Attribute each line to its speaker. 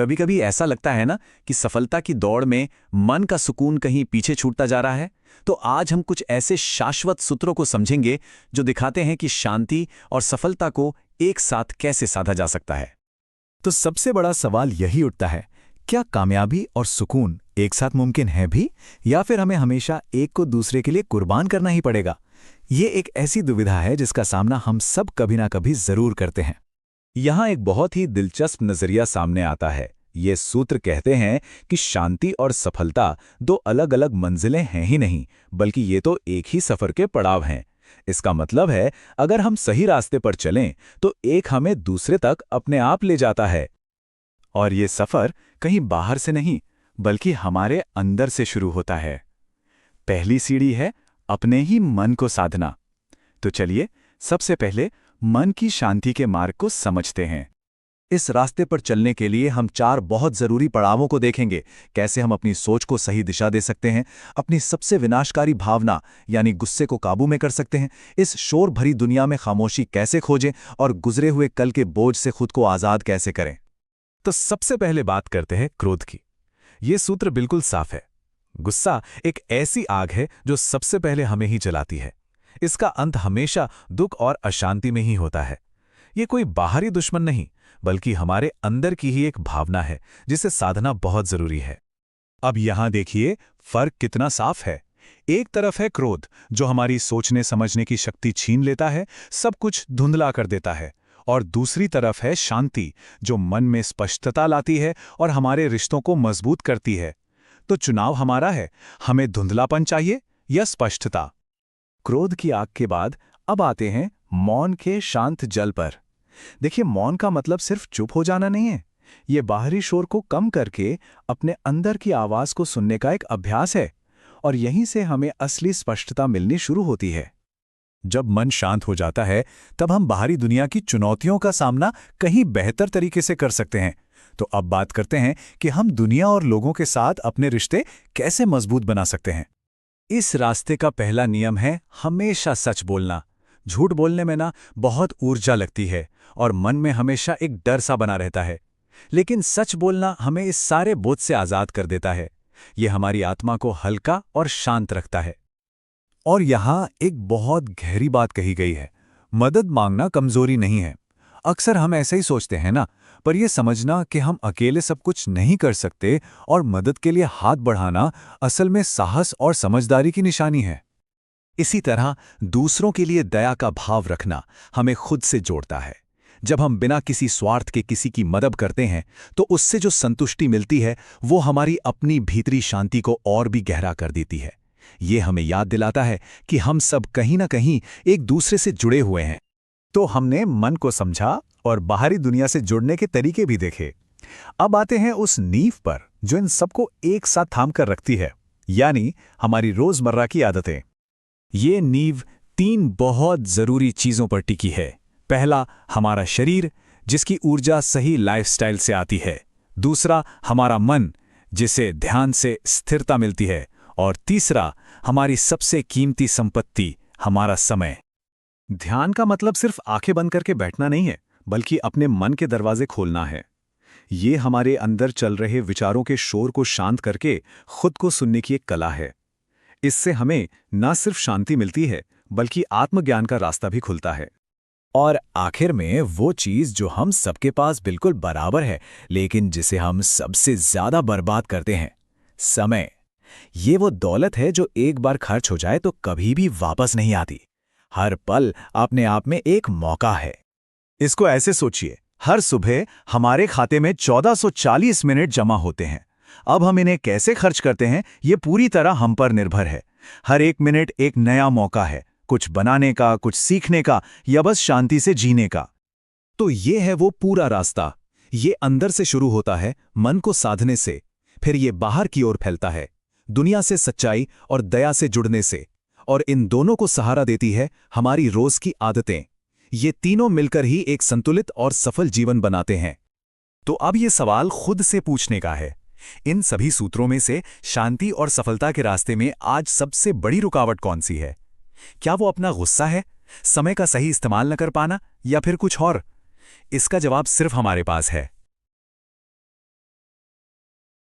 Speaker 1: कभी कभी ऐसा लगता है ना कि सफलता की दौड़ में मन का सुकून कहीं पीछे छूटता जा रहा है। तो आज हम कुछ ऐसे शाश्वत सूत्रों को समझेंगे जो दिखाते हैं कि शांति और सफलता को एक साथ कैसे साधा जा सकता है।
Speaker 2: तो सबसे बड़ा सवाल यही उठता है, क्या कामयाबी और सुकून एक साथ मुमकिन है भी, या फिर हमें हमेशा एक को दूसरे के लिए कुर्बान करना ही पड़ेगा? ये एक ऐसी दुविधा है जिसका सामना हम सब कभी ना कभी जरूर करते हैं।
Speaker 3: यहाँ एक बहुत ही दिलचस्प नजरिया सामने आता है। ये सूत्र कहते हैं कि शांति और सफलता दो अलग अलग मंजिलें हैं ही नहीं, बल्कि ये तो एक ही सफर के पड़ाव हैं। इसका मतलब है, अगर हम सही रास्ते पर चलें तो एक हमें दूसरे तक अपने आप ले जाता है।
Speaker 2: और ये सफर कहीं बाहर से नहीं, बल्कि हमारे अंदर से शुरू होता है। पहली सीढ़ी है अपने ही मन को साधना। तो चलिए सबसे पहले मन की शांति के मार्ग को समझते हैं।
Speaker 3: इस रास्ते पर चलने के लिए हम 4 बहुत जरूरी पड़ावों को देखेंगे। कैसे हम अपनी सोच को सही दिशा दे सकते हैं, अपनी सबसे विनाशकारी भावना यानी गुस्से को काबू में कर सकते हैं, इस शोर भरी दुनिया में खामोशी कैसे खोजें और गुजरे हुए कल के बोझ से खुद को आज़ाद कैसे करें।
Speaker 2: तो सबसे पहले बात करते हैं क्रोध की। ये सूत्र बिल्कुल साफ है। गुस्सा एक ऐसी आग है जो सबसे पहले हमें ही जलाती है। इसका अंत हमेशा दुख और अशांति में ही होता है। ये कोई बाहरी दुश्मन नहीं, बल्कि हमारे अंदर की ही एक भावना है जिसे साधना बहुत जरूरी है।
Speaker 3: अब यहां देखिए फर्क कितना साफ है। एक तरफ है क्रोध, जो हमारी सोचने समझने की शक्ति छीन लेता है, सब कुछ धुंधला कर देता है। और दूसरी तरफ है शांति, जो मन में स्पष्टता लाती है और हमारे रिश्तों को मजबूत करती है। तो चुनाव हमारा है, हमें धुंधलापन चाहिए या स्पष्टता।
Speaker 2: क्रोध की आग के बाद अब आते हैं मौन के शांत जल पर। देखिए, मौन का मतलब सिर्फ चुप हो जाना नहीं है। ये बाहरी शोर को कम करके अपने अंदर की आवाज को सुनने का एक अभ्यास है, और यहीं से हमें असली स्पष्टता मिलनी शुरू होती है।
Speaker 3: जब मन शांत हो जाता है, तब हम बाहरी दुनिया की चुनौतियों का सामना कहीं बेहतर तरीके से कर सकते हैं। तो अब बात करते हैं कि हम दुनिया और लोगों के साथ अपने रिश्ते कैसे मजबूत बना सकते हैं।
Speaker 1: इस रास्ते का पहला नियम है हमेशा सच बोलना। झूठ बोलने में ना बहुत ऊर्जा लगती है और मन में हमेशा एक डर सा बना रहता है, लेकिन सच बोलना हमें इस सारे बोझ से आज़ाद कर देता है। ये हमारी आत्मा को हल्का और शांत रखता है।
Speaker 3: और यहाँ एक बहुत गहरी बात कही गई है, मदद मांगना कमजोरी नहीं है। अक्सर हम ऐसे ही सोचते हैं ना, पर यह समझना कि हम अकेले सब कुछ नहीं कर सकते और मदद के लिए हाथ बढ़ाना असल में साहस और समझदारी की निशानी है।
Speaker 1: इसी तरह दूसरों के लिए दया का भाव रखना हमें खुद से जोड़ता है। जब हम बिना किसी स्वार्थ के किसी की मदद करते हैं तो उससे जो संतुष्टि मिलती है वो हमारी अपनी भीतरी शांति को और भी गहरा कर देती है। ये हमें याद दिलाता है कि हम सब कहीं ना कहीं एक दूसरे से जुड़े हुए हैं।
Speaker 3: तो हमने मन को समझा और बाहरी दुनिया से जुड़ने के तरीके भी देखे। अब आते हैं उस नींव पर जो इन सबको एक साथ थाम कर रखती है, यानी हमारी रोजमर्रा की आदतें।
Speaker 1: ये नींव 3 बहुत जरूरी चीजों पर टिकी है। पहला, हमारा शरीर, जिसकी ऊर्जा सही लाइफस्टाइल से आती है। दूसरा, हमारा मन, जिसे ध्यान से स्थिरता मिलती है। और तीसरा, हमारी सबसे कीमती संपत्ति, हमारा समय।
Speaker 3: ध्यान का मतलब सिर्फ आंखें बंद करके बैठना नहीं है, बल्कि अपने मन के दरवाजे खोलना है। ये हमारे अंदर चल रहे विचारों के शोर को शांत करके खुद को सुनने की एक कला है। इससे हमें न सिर्फ शांति मिलती है, बल्कि आत्मज्ञान का रास्ता भी खुलता है।
Speaker 2: और आखिर में वो चीज जो हम सबके पास बिल्कुल बराबर है, लेकिन जिसे हम सबसे ज्यादा बर्बाद करते हैं, समय। ये वो दौलत है जो एक बार खर्च हो जाए तो कभी भी वापस नहीं आती। हर पल अपने आप में एक मौका है।
Speaker 3: इसको ऐसे सोचिए, हर सुबह हमारे खाते में 1440 मिनट जमा होते हैं। अब हम इन्हें कैसे खर्च करते हैं, ये पूरी तरह हम पर निर्भर है। हर एक मिनट एक नया मौका है, कुछ बनाने का, कुछ सीखने का, या बस शांति से जीने का।
Speaker 1: तो ये है वो पूरा रास्ता। ये अंदर से शुरू होता है, मन को साधने से, फिर ये बाहर की ओर फैलता है, दुनिया से सच्चाई और दया से जुड़ने से, और इन दोनों को सहारा देती है हमारी रोज की आदतें। ये तीनों मिलकर ही एक संतुलित और सफल जीवन बनाते हैं।
Speaker 3: तो अब ये सवाल खुद से पूछने का है, इन सभी सूत्रों में से शांति और सफलता के रास्ते में आज सबसे बड़ी रुकावट कौन सी है? क्या वो अपना गुस्सा है, समय का सही इस्तेमाल न कर पाना, या फिर कुछ और? इसका जवाब सिर्फ हमारे पास है।